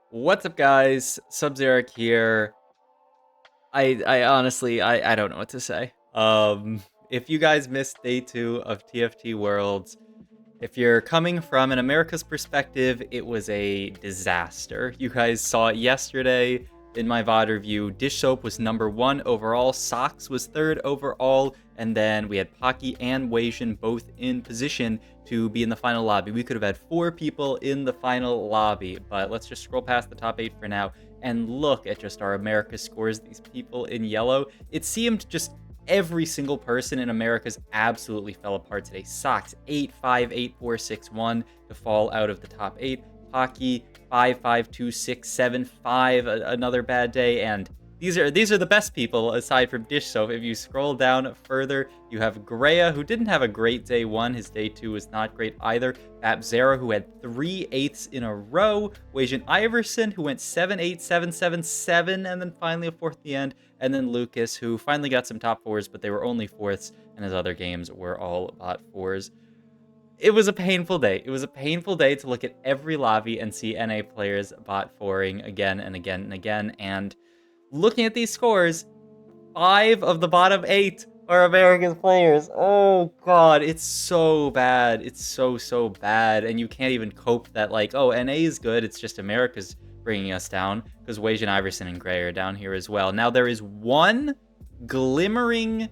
What's up, guys? Sub-Zeric here. I honestly, I don't know what to say. If you guys missed day 2 of TFT Worlds, if you're coming from an America's perspective, it was a disaster. You guys saw it yesterday in my VOD review. Dishsoap was number 1 overall, Socks was 3rd overall, and then we had Pocky and Weijin both in position to be in the final lobby. We could have had 4 people in the final lobby, but let's just scroll past the top 8 for now and look at just our America scores. These people in yellow, it seemed just every single person in America's absolutely fell apart today. Socks 8-5, 8-4, 6-1 to fall out of the top 8. Hockey 5-5, 2-6, 7-5, another bad day. And these are the best people aside from Dishsoap. If you scroll down further, you have Greya, who didn't have a great day 1. His day 2 was not great either. Zera, who had 3 eighths in a row. Weijin Iverson, who went 7-8, 7-7, 7, and then finally a 4th at the end. And then Lucas, who finally got some top 4s, but they were only 4ths, and his other games were all bot 4s. It was a painful day. It was a painful day to look at every lobby and see NA players bot 4ing again and again and again. And looking at these scores, 5 of the bottom 8 are American players. Oh god, it's so bad. It's so bad. And you can't even cope that, like, oh, NA is good. It's just America's bringing us down, because Weijin Iverson and Gray are down here as well. Now, there is one glimmering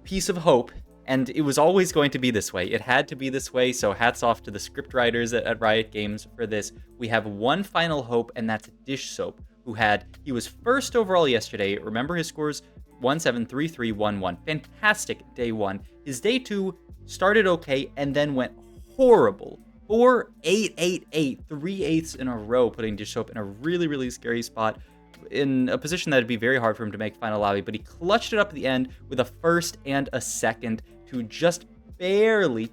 piece of hope, and it was always going to be this way. It had to be this way, so hats off to the script writers at Riot Games for this. We have one final hope, and that's Dishsoap, he was 1st overall yesterday. Remember his scores: 1-7, 3-3, 1-1. Fantastic day 1. His day 2 started okay and then went horrible. 4-8-8-8, 3 eighths in a row, putting Dishsoap in a really scary spot, in a position that would be very hard for him to make final lobby, but he clutched it up at the end with a 1st and a 2nd to just barely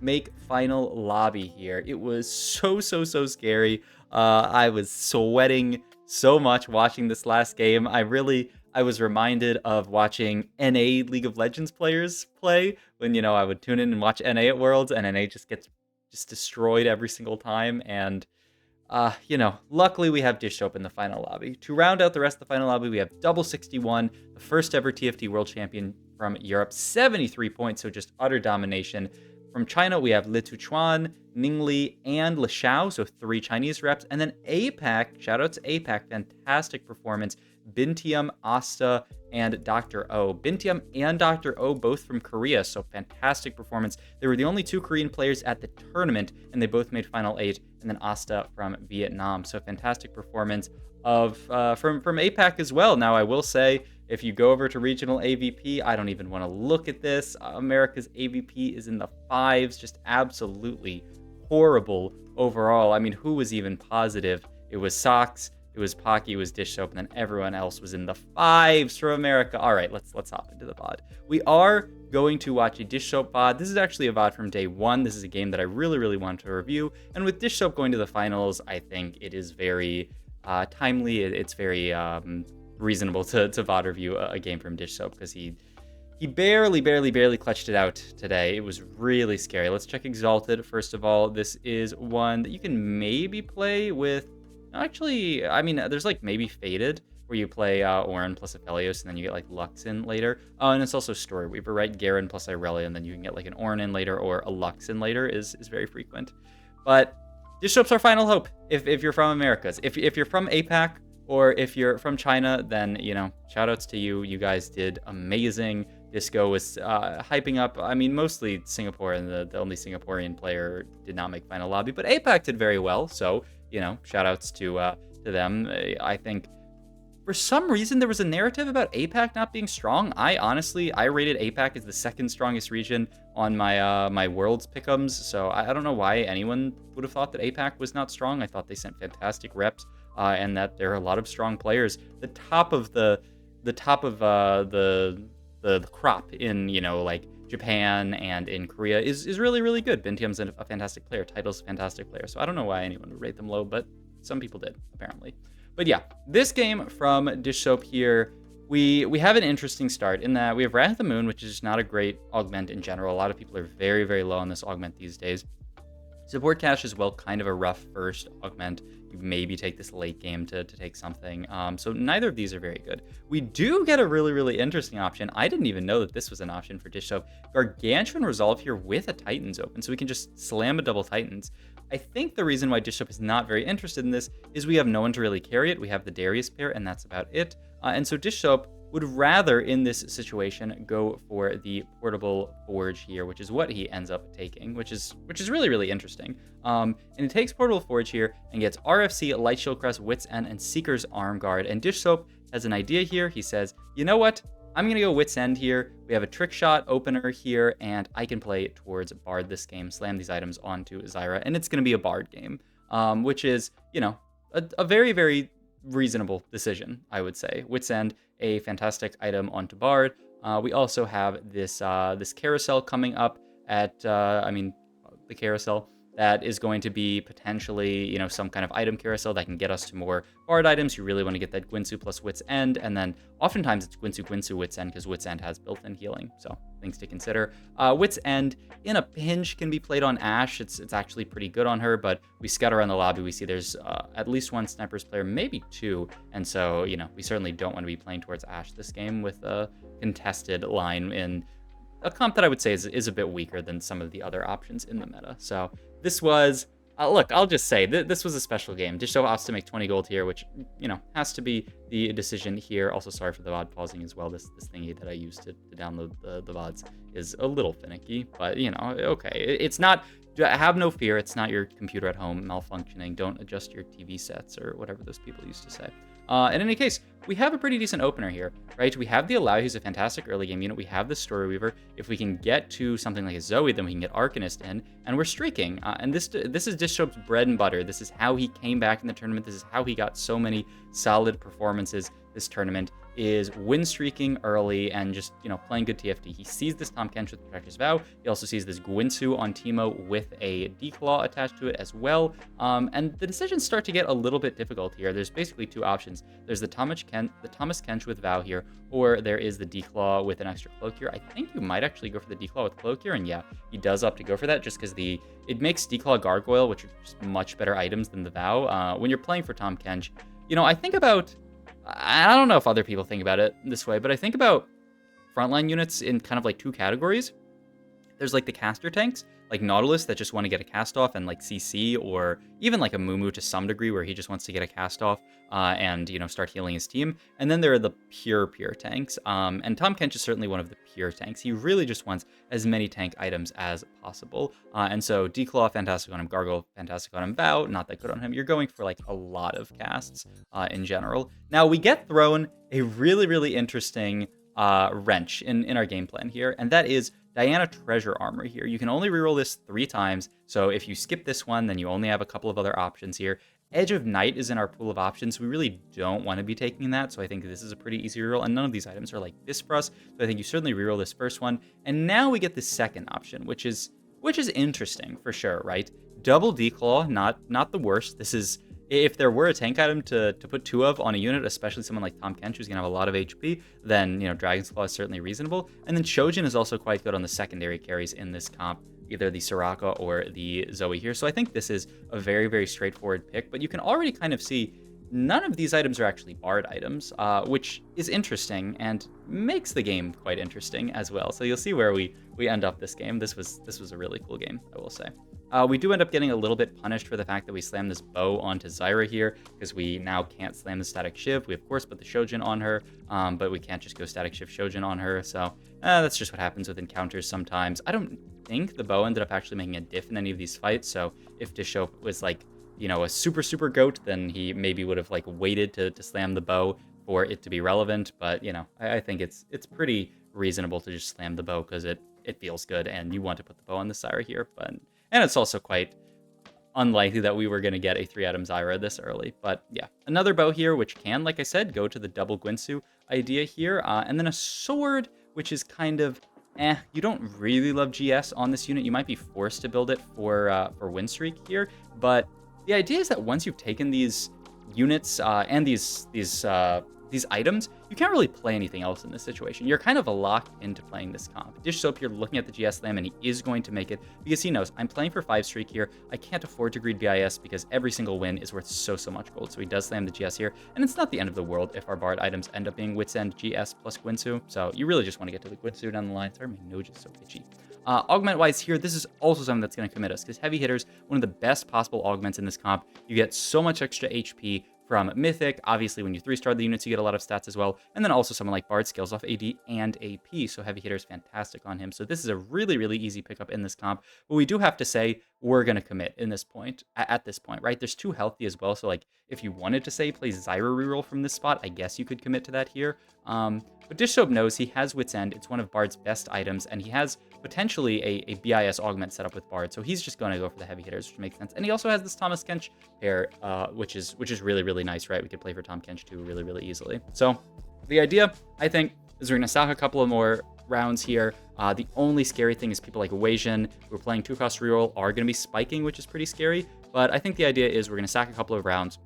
make final lobby here. It was so scary. I was sweating so much watching this last game. I was reminded of watching NA League of Legends players play when, I would tune in and watch NA at Worlds, and NA just gets destroyed every single time. And luckily we have Dishsoap in the final lobby. To round out the rest of the final lobby, we have Double 61, the first ever TFT World Champion from Europe, 73 points, so just utter domination. From China, we have Le Tuchuan, Ningli, and Le Xiao, so 3 Chinese reps. And then APAC, shout out to APAC, fantastic performance. Bintium, Asta, and Dr. O. Bintium and Dr. O both from Korea, so fantastic performance. They were the only 2 Korean players at the tournament, and they both made Final 8. And then Asta from Vietnam, so fantastic performance from APAC as well. Now, I will say, if you go over to regional AVP, I don't even want to look at this. America's AVP is in the 5s, just absolutely horrible overall. I mean, who was even positive? It was Socks, it was Pocky, it was Dishsoap, and then everyone else was in the 5s for America. All right, let's hop into the VOD. We are going to watch a Dishsoap VOD. This is actually a VOD from day 1. This is a game that I really wanted to review. And with Dishsoap going to the finals, I think it is very timely. It's very reasonable to VOD review a game from Dishsoap, because he barely clutched it out today. It was really scary. Let's check Exalted first of all. This is one that you can maybe play with. Actually, I mean, there's like maybe Faded, where you play Orin plus Aphelios, and then you get like Lux in later. Oh, and it's also Story Weaver, right? Garen plus Irelia, and then you can get like an Orin in later, or a Lux in later is very frequent. But Dishsoap's our final hope if you're from Americas. If you're from APAC, or if you're from China, then, shout outs to you. You guys did amazing. Disco was hyping up, I mean, mostly Singapore, and the only Singaporean player did not make final lobby, but APAC did very well. So, shout outs to them. I think for some reason there was a narrative about APAC not being strong. I rated APAC as the 2nd strongest region on my my Worlds pick'ems. So I don't know why anyone would have thought that APAC was not strong. I thought they sent fantastic reps. And that there are a lot of strong players. The top of the crop in, like Japan and in Korea is really good. Bintium's a fantastic player. Title's a fantastic player. So I don't know why anyone would rate them low, but some people did, apparently. But yeah, this game from Dishsoap here, we have an interesting start in that we have Wrath of the Moon, which is not a great augment in general. A lot of people are very low on this augment these days. Support cash as well, kind of a rough first augment. You maybe take this late game to take something. So neither of these are very good. We do get a really, really interesting option. I didn't even know that this was an option for Dishsoap. Gargantuan Resolve here with a Titans open, so we can just slam a double Titans. I think the reason why Dishsoap is not very interested in this is we have no one to really carry it. We have the Darius pair, and that's about it. And so Dishsoap would rather, in this situation, go for the portable forge here, which is what he ends up taking, which is really, really interesting. And he takes portable forge here and gets RFC, Light Shield Crest, Wits End, and Seeker's Arm Guard. And Dishsoap has an idea here. He says, you know what? I'm going to go Wits End here. We have a Trick Shot opener here, and I can play towards Bard this game, slam these items onto Zyra, and it's going to be a Bard game, which is, you know, a very, very reasonable decision, I would say. Wits End, a fantastic item onto Bard. We also have this this carousel coming up at, the carousel that is going to be potentially, you know, some kind of item carousel that can get us to more Bard items. You really want to get that Gwinsu plus Wits End, and then oftentimes it's Gwinsu, Wits End, because Wits End has built-in healing, so things to consider. Wits End, in a pinch, can be played on Ashe. It's actually pretty good on her, but we scout around the lobby, we see there's at least one Snipers player, maybe two, and so, you know, we certainly don't want to be playing towards Ashe this game with a contested line in a comp that I would say is a bit weaker than some of the other options in the meta. So this was, look, I'll just say, this was a special game. Dishsoap opts to make 20 gold here, which, you know, has to be the decision here. Also, sorry for the VOD pausing as well. This thingy that I used to download the VODs is a little finicky, but, you know, okay. It's not, have no fear. It's not your computer at home malfunctioning. Don't adjust your TV sets or whatever those people used to say. In any case, we have a pretty decent opener here, right? We have the Allow, who's a fantastic early game unit. We have the Story Weaver. If we can get to something like a Zoe, then we can get Arcanist in, and we're streaking. And this is Dishsoap's bread and butter. This is how he came back in the tournament. This is how he got so many solid performances this tournament, is win streaking early and just, you know, playing good TFT. He sees this Tahm Kench with Protector's Vow. He also sees this Gwinsu on Teemo with a Declaw attached to it as well. And the decisions start to get a little bit difficult here. There's basically two options. There's the Thomas Kench with Vow here, or there is the Declaw with an extra Cloak here. I think you might actually go for the Declaw with Cloak here, and yeah, he does opt to go for that just because it makes Declaw Gargoyle, which are just much better items than the Vow. When you're playing for Tahm Kench, you know, I don't know if other people think about it this way, but I think about frontline units in kind of like two categories. There's like the caster tanks, like Nautilus, that just want to get a cast off and like CC, or even like a Mumu to some degree where he just wants to get a cast off and, you know, start healing his team. And then there are the pure tanks. And Tahm Kench is certainly one of the pure tanks. He really just wants as many tank items as possible. And so Declaw, fantastic on him. Gargoyle, fantastic on him. Vow, not that good on him. You're going for like a lot of casts in general. Now we get thrown a really, really interesting wrench in our game plan here, and that is Diana Treasure Armor here. You can only reroll this 3 times, so if you skip this one, then you only have a couple of other options here. Edge of Night is in our pool of options. We really don't want to be taking that, so I think this is a pretty easy reroll, and none of these items are like this for us, so I think you certainly reroll this first one. And now we get the second option, which is interesting for sure, right? Double Declaw, not the worst. This is, if there were a tank item to put 2 of on a unit, especially someone like Tahm Kench who's going to have a lot of HP, then, you know, Dragon's Claw is certainly reasonable. And then Shojin is also quite good on the secondary carries in this comp, either the Soraka or the Zoe here. So I think this is a very, very straightforward pick, but you can already kind of see none of these items are actually Bard items, which is interesting and makes the game quite interesting as well. So you'll see where we end up this game. This was a really cool game, I will say. We do end up getting a little bit punished for the fact that we slammed this bow onto Zyra here, because we now can't slam the Static Shiv. We, of course, put the Shojin on her, but we can't just go Static Shiv Shojin on her, so that's just what happens with encounters sometimes. I don't think the bow ended up actually making a diff in any of these fights, so if Dishsoap was, like, you know, a super goat, then he maybe would have, like, waited to slam the bow for it to be relevant, but, you know, I think it's pretty reasonable to just slam the bow, because it feels good, and you want to put the bow on the Zyra here, and it's also quite unlikely that we were going to get a 3-item Zyra this early. But yeah, another bow here, which can, like I said, go to the double Gwinsu idea here. And then a sword, which is kind of, you don't really love GS on this unit. You might be forced to build it for win streak here. But the idea is that once you've taken these units and these these items, you can't really play anything else in this situation. You're kind of locked into playing this comp. Dishsoap, you're looking at the GS slam, and he is going to make it because he knows I'm playing for 5 streak here. I can't afford to greed BIS because every single win is worth so much gold. So he does slam the GS here, and it's not the end of the world if our Bard items end up being Wits End, GS plus Gwinsu. So you really just want to get to the Gwinsu down the line. Sorry, my nose is so itchy. Augment-wise here, this is also something that's going to commit us because Heavy Hitters, one of the best possible augments in this comp. You get so much extra HP from Mythic. Obviously, when you 3-star the units, you get a lot of stats as well. And then also someone like Bard scales off AD and AP, so Heavy Hitter is fantastic on him. So this is a really, really easy pickup in this comp. But we do have to say we're going to commit in this point, at this point, right? There's 2 healthy as well, so like if you wanted to say play Zyra reroll from this spot, I guess you could commit to that here. But Dishsoap knows he has Wits End. It's one of Bard's best items, and he has potentially a BIS augment set up with Bard, so he's just going to go for the Heavy Hitters, which makes sense. And he also has this Tahm Kench pair, which is really, really nice, right? We could play for Tahm Kench too really, really easily. So the idea, I think, is we're going to stack a couple of more rounds here. The only scary thing is people like Equation, who are playing 2-cost reroll, are going to be spiking, which is pretty scary. But I think the idea is we're going to stack a couple of rounds,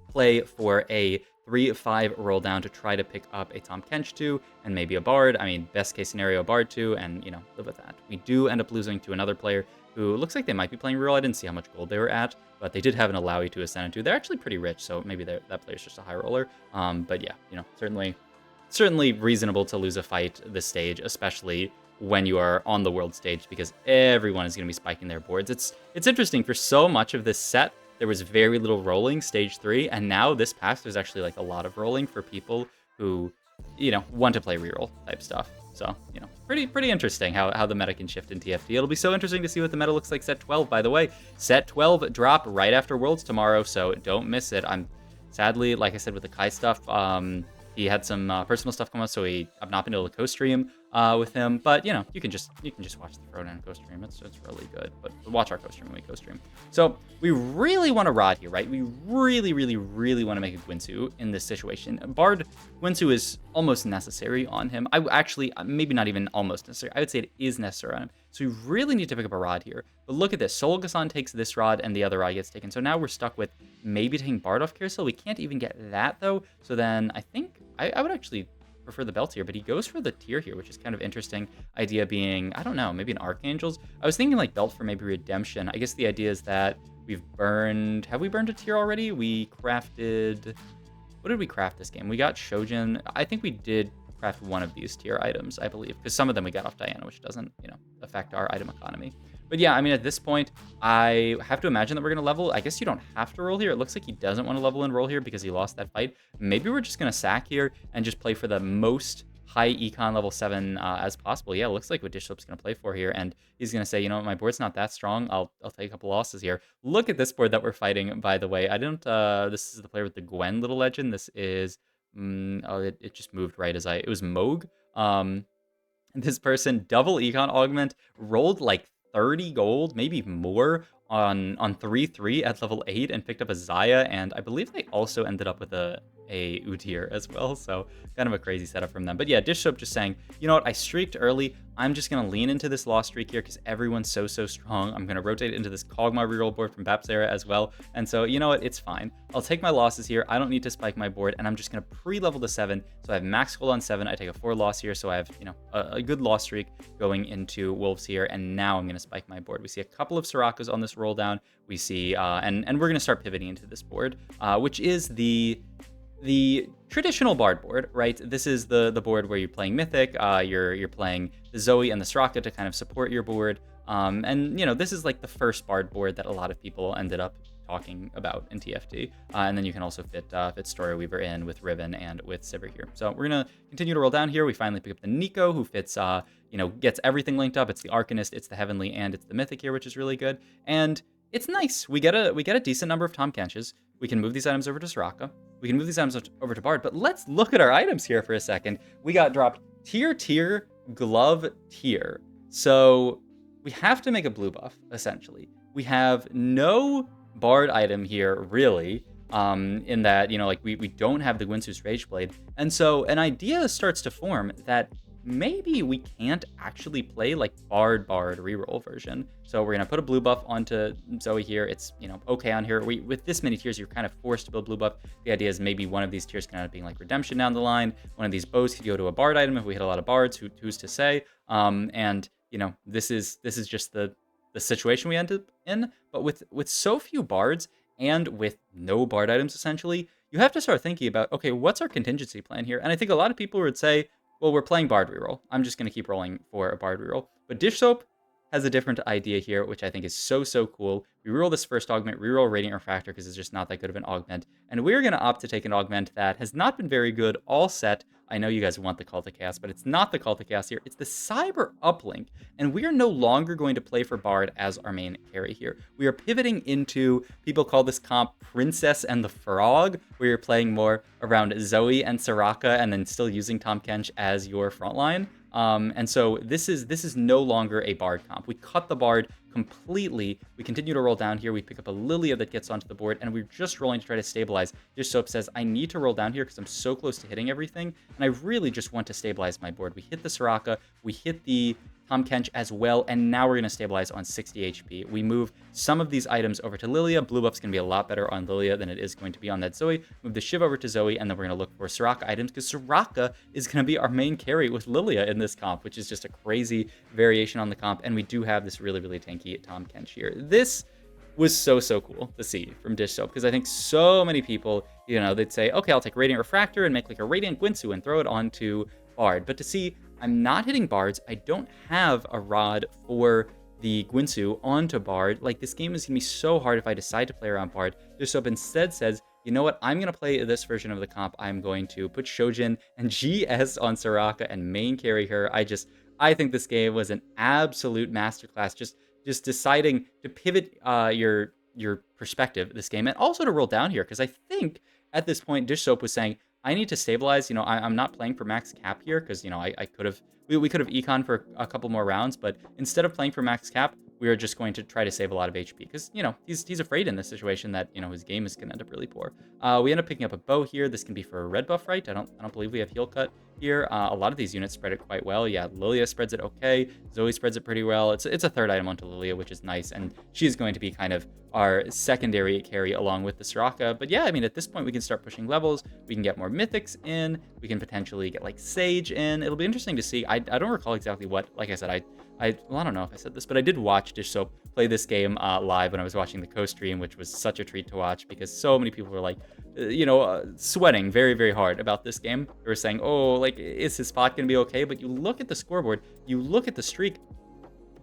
play for a 3-5 roll down to try to pick up a Tahm Kench 2 and maybe a Bard. I mean, best case scenario, Bard 2, and, you know, live with that. We do end up losing to another player who looks like they might be playing reroll. I didn't see how much gold they were at, but they did have an Alawi to ascend into. They're actually pretty rich, so maybe that player's just a high roller. But yeah, you know, certainly reasonable to lose a fight this stage, especially when you are on the world stage, because everyone is going to be spiking their boards. It's interesting, for so much of this set, there was very little rolling, stage 3, and now this pass, there's actually like a lot of rolling for people who, you know, want to play reroll type stuff. So, you know, pretty interesting how the meta can shift in TFT. It'll be so interesting to see what the meta looks like set 12, by the way. Set 12 drop right after Worlds tomorrow, so don't miss it. I'm sadly, like I said, with the Kai stuff, he had some personal stuff come up, so I've not been able to co-stream with him. But you know, you can just watch the Throwdown co-stream. It's really good. But watch our co-stream when we co-stream. So we really want to Rod here, right? We really want to make a Gwinsu in this situation. Bard Gwinsu is almost necessary on him. I actually, maybe not even almost necessary. I would say it is necessary on him. So we really need to pick up a Rod here. But look at this. Solgasan takes this Rod and the other Rod gets taken. So now we're stuck with maybe taking Bard off Carousel. We can't even get that though. So then I think I would actually prefer the belt here, but he goes for the tier here, which is kind of interesting. Idea being, I don't know, maybe an Archangels. I was thinking like belt for maybe Redemption. I guess the idea is that have we burned a tier already? We crafted, what did we craft this game? We got Shojin. I think we did craft one of these tier items, I believe, because some of them we got off Diana, which doesn't, you know, affect our item economy. But yeah, I mean, at this point, I have to imagine that we're going to level. I guess you don't have to roll here. It looks like he doesn't want to level and roll here because he lost that fight. Maybe we're just going to sack here and just play for the most high econ level 7 as possible. Yeah, it looks like what Dishsoap's going to play for here. And he's going to say, you know what, my board's not that strong. I'll take a couple losses here. Look at this board that we're fighting, by the way. I didn't, this is the player with the Gwen little legend. This is, it just moved right as it was Moog. This person, double econ augment, rolled like 30 gold, maybe more, on 3-3 at level 8 and picked up a Zaya, and I believe they also ended up with a Udyr as well, so kind of a crazy setup from them. But yeah, Dishsoap just saying, you know what, I streaked early, I'm just going to lean into this loss streak here because everyone's so strong. I'm going to rotate into this Kog'Maw reroll board from Bapsera as well, and so, you know what, it's fine. I'll take my losses here, I don't need to spike my board, and I'm just going to pre-level to 7, so I have max gold on 7, I take a 4 loss here, so I have, you know, a good loss streak going into Wolves here, and now I'm going to spike my board. We see a couple of Sorakas on this roll down, we see, and we're going to start pivoting into this board, which is the traditional Bard board, right? This is the board where you're playing Mythic, you're playing the Zoe and the Soraka to kind of support your board, and you know, this is like the first Bard board that a lot of people ended up talking about in TFT, and then you can also fit Storyweaver in with Riven and with Sivir here. So we're gonna continue to roll down here. We finally pick up the Nico, who fits, you know, gets everything linked up. It's the Arcanist, it's the Heavenly, and it's the Mythic here, which is really good. And it's nice. We get a decent number of Tahm Kenches. We can move these items over to Soraka. We can move these items over to Bard. But let's look at our items here for a second. We got dropped tier, glove, tier. So we have to make a blue buff, essentially. We have no Bard item here, really, in that, you know, like we don't have the Gwinsu's Rage Blade. And so an idea starts to form that maybe we can't actually play like Bard reroll version. So we're gonna put a blue buff onto Zoe here. It's, you know, okay on here. With this many tiers, you're kind of forced to build blue buff. The idea is maybe one of these tiers can end up being like redemption down the line. One of these bows could go to a Bard item if we hit a lot of Bards. Who's to say? And you know, this is just the situation we end up in. But with so few Bards and with no Bard items essentially, you have to start thinking about, okay, what's our contingency plan here? And I think a lot of people would say, well, we're playing Bard reroll. I'm just going to keep rolling for a Bard reroll. But Dishsoap has a different idea here, which I think is so cool. We reroll this first augment, reroll Radiant Refractor because it's just not that good of an augment. And we're going to opt to take an augment that has not been very good all set. I know you guys want the Cult of Chaos, but it's not the Cult of Chaos here. It's the Cyber Uplink. And we are no longer going to play for Bard as our main carry here. We are pivoting into, people call this comp Princess and the Frog, where you're playing more around Zoe and Soraka and then still using Tahm Kench as your frontline. And so this is no longer a Bard comp. We cut the Bard completely. We continue to roll down here. We pick up a Lilia that gets onto the board, and we're just rolling to try to stabilize. Dishsoap says, I need to roll down here because I'm so close to hitting everything, and I really just want to stabilize my board. We hit the Soraka, we hit the Tahm Kench as well, and now we're going to stabilize on 60 HP. We move some of these items over to Lilia. Blue buff's going to be a lot better on Lilia than it is going to be on that Zoe. Move the Shiv over to Zoe, and then we're going to look for Soraka items, because Soraka is going to be our main carry with Lilia in this comp, which is just a crazy variation on the comp, and we do have this really tanky Tahm Kench here. This was so cool to see from Dishsoap, because I think so many people, you know, they'd say, okay, I'll take Radiant Refractor and make like a Radiant Gwinsu and throw it onto Bard. But to see, I'm not hitting Bards. I don't have a rod for the Gwinsu onto Bard. Like, this game is going to be so hard if I decide to play around Bard. Dishsoap instead says, you know what, I'm going to play this version of the comp. I'm going to put Shojin and GS on Soraka and main carry her. I think this game was an absolute masterclass. Just deciding to pivot your perspective this game, and also to roll down here, because I think at this point Dishsoap was saying, I need to stabilize. You know, I'm not playing for max cap here because, you know, I could have, we could have econ for a couple more rounds, but instead of playing for max cap, we are just going to try to save a lot of HP because, you know, he's afraid in this situation that, you know, his game is going to end up really poor. We end up picking up a bow here. This can be for a red buff, right? I don't believe we have heal cut here. A lot of these units spread it quite well. Yeah, Lilia spreads it okay. Zoe spreads it pretty well. It's a third item onto Lilia, which is nice, and she's going to be kind of our secondary carry along with the Soraka. But yeah, I mean, at this point we can start pushing levels. We can get more mythics in. We can potentially get like Sage in. It'll be interesting to see. I don't recall exactly what, like I said, well, I don't know if I said this, but I did watch Dishsoap play this game live when I was watching the co-stream, which was such a treat to watch because so many people were like, you know, sweating very hard about this game. They were saying, oh, like, is his spot going to be okay? But you look at the scoreboard, you look at the streak,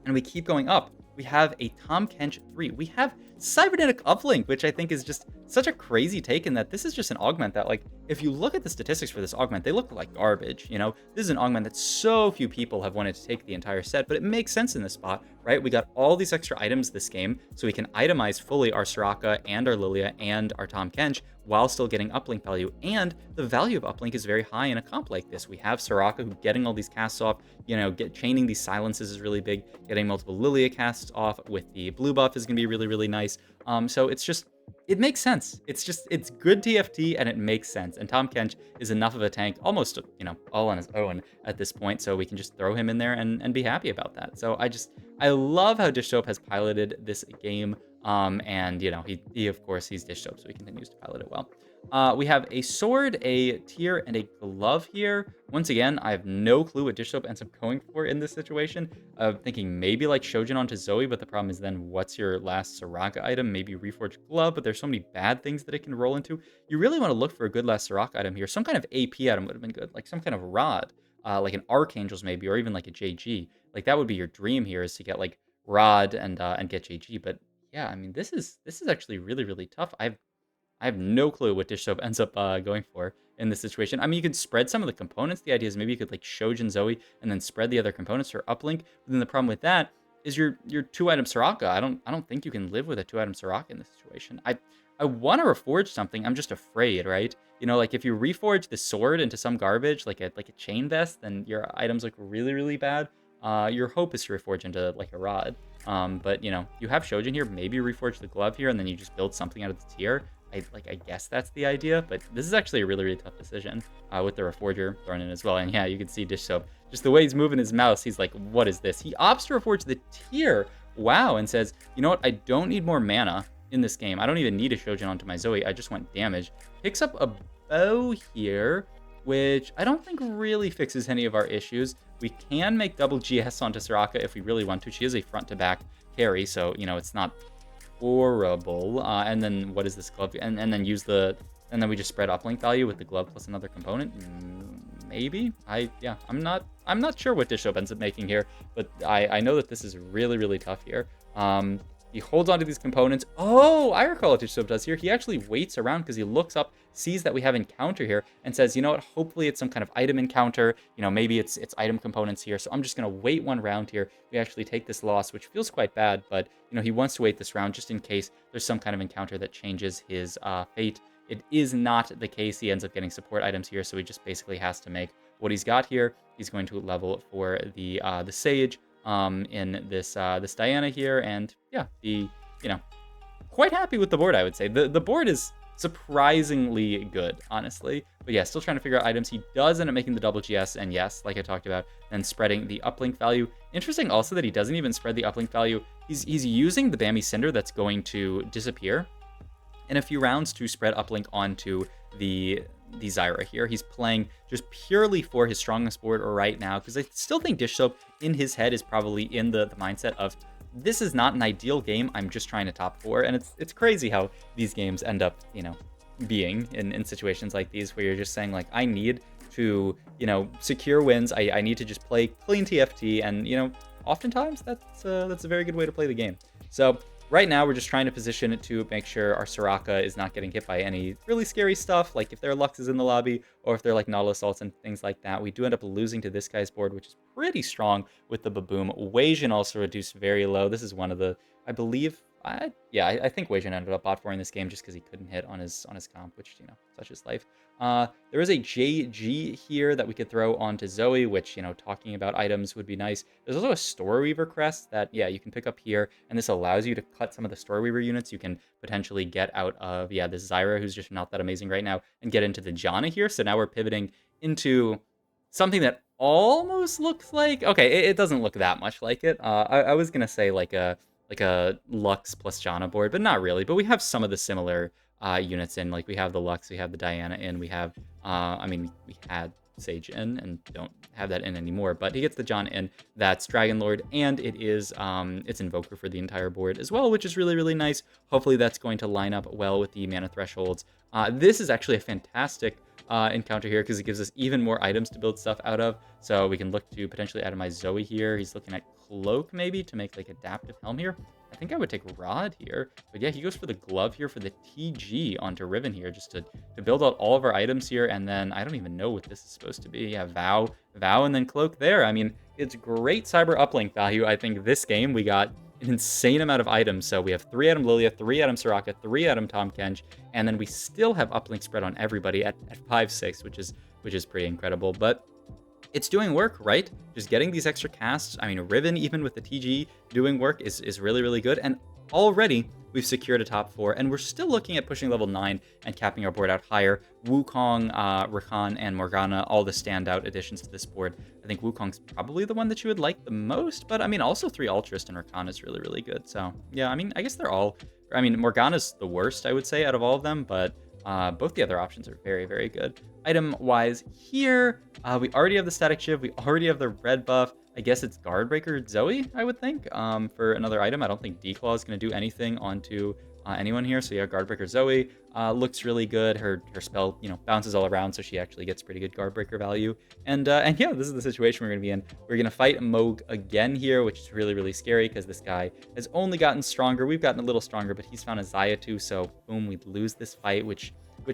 and we keep going up. We have a Tahm Kench 3. We have Cybernetic Uplink, which I think is just such a crazy take in that this is just an augment that, like, if you look at the statistics for this augment, they look like garbage, you know? This is an augment that so few people have wanted to take the entire set, but it makes sense in this spot, right? We got all these extra items this game, so we can itemize fully our Soraka and our Lilia and our Tahm Kench while still getting uplink value. And the value of uplink is very high in a comp like this. We have Soraka who getting all these casts off, you know, chaining these silences is really big. Getting multiple Lilia casts off with the blue buff is going to be really nice. So it's just, it makes sense. It's good TFT and it makes sense. And Tahm Kench is enough of a tank, almost, you know, all on his own at this point. So we can just throw him in there and be happy about that. So I love how Dishsoap has piloted this game. And, you know, he of course, he's Dishsoap, so he continues to pilot it well. We have a sword, a tier, and a glove here. Once again, I have no clue what Dishsoap ends up going for in this situation. Thinking maybe like Shojin onto Zoe, but the problem is then what's your last Soraka item? Maybe Reforged Glove, but there's so many bad things that it can roll into. You really want to look for a good last Soraka item here. Some kind of AP item would have been good, like some kind of rod, like an Archangels maybe, or even like a JG. Like that would be your dream here, is to get like rod and get JG. But yeah, I mean, this is actually really tough. I have no clue what Dishsoap ends up going for in this situation. I mean, you could spread some of the components. The idea is maybe you could like Shojin Zoe and then spread the other components for uplink. But then the problem with that is your 2-item Soraka. I don't think you can live with a 2-item Soraka in this situation. I want to reforge something. I'm just afraid, right? You know, like if you reforge the sword into some garbage, like a chain vest, then your items look really bad. Your hope is to reforge into like a rod. But you know, you have Shojin here, maybe reforge the glove here, and then you just build something out of the tier. I guess that's the idea, but this is actually a really, really tough decision with the Reforger thrown in as well. And yeah, you can see Dishsoap, just the way he's moving his mouse, he's like, what is this? He opts to Reforge the tier, wow, and says, you know what, I don't need more mana in this game. I don't even need a Shojin onto my Zoe, I just want damage. Picks up a bow here, which I don't think really fixes any of our issues. We can make double GS onto Soraka if we really want to. She is a front-to-back carry, so, you know, it's not horrible. And then what is this glove? And then use the... And then we just spread uplink value with the glove plus another component. Maybe? I'm not sure what Dishsoap ends up making here, but I know that this is really, really tough here. He holds onto these components. Oh, I recall what Dishsoap does here. He actually waits around because he looks up, sees that we have encounter here, and says, you know what, hopefully it's some kind of item encounter. You know, maybe it's item components here. So I'm just going to wait one round here. We actually take this loss, which feels quite bad, but, you know, he wants to wait this round just in case there's some kind of encounter that changes his fate. It is not the case. He ends up getting support items here, so he just basically has to make what he's got here. He's going to level for the Sage in this this Diana here, and yeah, you know, quite happy with the board, I would say. The board is surprisingly good, honestly. But yeah, still trying to figure out items. He does end up making the double GS, and yes, like I talked about, then spreading the uplink value. Interesting also that he doesn't even spread the uplink value. He's using the Bammy Cinder that's going to disappear in a few rounds to spread uplink onto the Zyra here. He's playing just purely for his strongest board right now, because I still think Dishsoap in his head is probably in the mindset of, this is not an ideal game, I'm just trying to top 4. And it's crazy how these games end up, you know, being in situations like these where you're just saying, like, I need to, you know, secure wins. I need to just play clean TFT, and, you know, oftentimes that's a very good way to play the game. So right now, we're just trying to position it to make sure our Soraka is not getting hit by any really scary stuff, like if there are Luxes in the lobby, or if they're like Nautilus Assaults and things like that. We do end up losing to this guy's board, which is pretty strong with the Baboom. Weijin also reduced very low. This is one of the, I believe, I think Weijin ended up bot 4ing this game just because he couldn't hit on his comp, which, you know, such is life. There is a JG here that we could throw onto Zoe, which, you know, talking about items would be nice. There's also a Storyweaver crest that, yeah, you can pick up here, and this allows you to cut some of the Storyweaver units you can potentially get out of, yeah, this Zyra, who's just not that amazing right now, and get into the Janna here. So now we're pivoting into something that almost looks like, okay, it doesn't look that much like it. I was gonna say like a Lux plus Janna board, but not really. But we have some of the similar units in. Like, we have the Lux, we have the Diana in, we have, I mean, we had Sage in and don't have that in anymore, but he gets the John in. That's Dragon Lord, and it is, it's Invoker for the entire board as well, which is really, really nice. Hopefully that's going to line up well with the mana thresholds. This is actually a fantastic encounter here because it gives us even more items to build stuff out of. So we can look to potentially atomize Zoe here. He's looking at Cloak maybe to make like adaptive helm here. I think I would take Rod here, but yeah, he goes for the glove here for the TG onto Riven here, just to build out all of our items here. And then I don't even know what this is supposed to be. Yeah, Vow, and then Cloak there. I mean, it's great cyber uplink value. I think this game we got an insane amount of items. So we have 3 Atom Lilia, 3 Atom Soraka, 3 Atom Tahm Kench, and then we still have uplink spread on everybody at 5/6, which is pretty incredible. But it's doing work, right? Just getting these extra casts. I mean, Riven, even with the TG doing work, is really, really good. And already we've secured a top 4, and we're still looking at pushing level 9 and capping our board out higher. Wukong, Rakan, and Morgana, all the standout additions to this board. I think Wukong's probably the one that you would like the most, but I mean, also 3 Altruist and Rakan is really, really good. So yeah, I mean, I guess they're all, I mean, Morgana's the worst, I would say, out of all of them, but both the other options are very, very good. Item-wise here, we already have the Static Shiv, we already have the red buff. I guess it's Guardbreaker Zoe, I would think, for another item. I don't think Declaw is going to do anything onto anyone here. So yeah, Guardbreaker Zoe looks really good. Her spell, you know, bounces all around, so she actually gets pretty good Guardbreaker value. And yeah, this is the situation we're going to be in. We're going to fight Moog again here, which is really, really scary because this guy has only gotten stronger. We've gotten a little stronger, but he's found a Xayah too, so boom, we lose this fight, which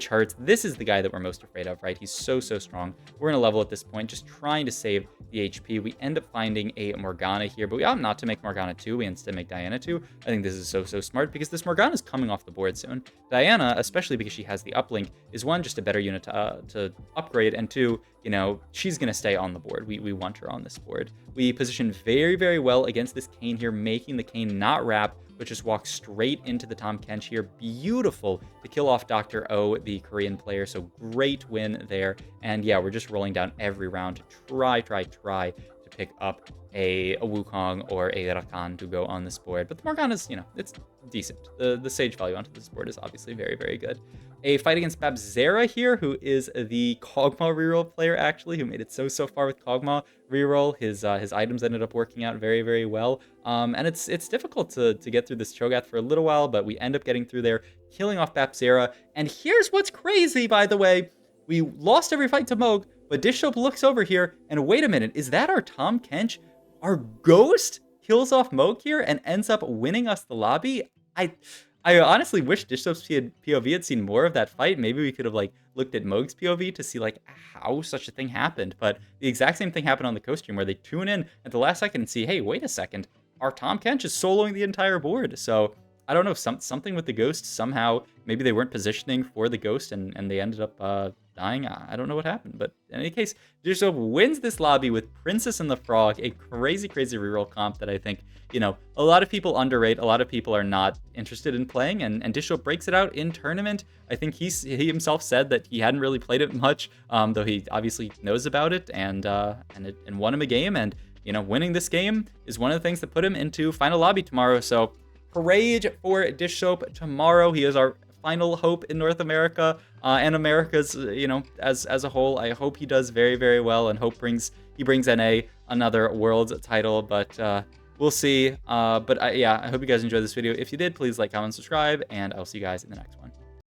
hurts. This is the guy that we're most afraid of, right? He's so strong. We're in a level at this point, just trying to save the HP. We end up finding a Morgana here, but we opt not to make Morgana 2. We instead make Diana 2. I think this is so smart because this Morgana is coming off the board soon. Diana, especially because she has the uplink, is 1, just a better unit to upgrade, and 2, you know, she's going to stay on the board. We want her on this board. We position very, very well against this Kayn here, making the Kayn not wrap, but just walks straight into the Tahm Kench here. Beautiful to kill off Dr. O, the Korean player. So great win there. And yeah, we're just rolling down every round to try to pick up a Wukong or a Rakan to go on this board. But the Morgana's, it's decent. The Sage value onto this board is obviously very, very good. A fight against Babzera here, who is the Kog'Maw reroll player, actually, who made it so far with Kog'Maw reroll. His items ended up working out very, very well. And it's difficult to get through this Cho'Gath for a little while, but we end up getting through there, killing off Babzera. And here's what's crazy, by the way. We lost every fight to Mohg, but Dishsoap looks over here, and wait a minute, is that our Tahm Kench? Our Ghost kills off Mohg here and ends up winning us the lobby? I honestly wish Dishsoap's POV had seen more of that fight. Maybe we could have looked at Mohg's POV to see how such a thing happened. But the exact same thing happened on the co-stream where they tune in at the last second and see, hey, wait a second, our Tahm Kench is soloing the entire board. So I don't know, something with the Ghost somehow. Maybe they weren't positioning for the Ghost and they ended up dying. I don't know what happened, but in any case, Dishsoap wins this lobby with Princess and the Frog, a crazy reroll comp that I think, a lot of people underrate. A lot of people are not interested in playing, and Dishsoap breaks it out in tournament. I think he himself said that he hadn't really played it much, though he obviously knows about it and won him a game. And winning this game is one of the things that put him into final lobby tomorrow. So parade for Dishsoap tomorrow. He is our final hope in North America and America's, as a whole. I hope he does very, very well, and he brings NA another world title, but we'll see. But I hope you guys enjoyed this video. If you did, please like, comment, subscribe, and I'll see you guys in the next one.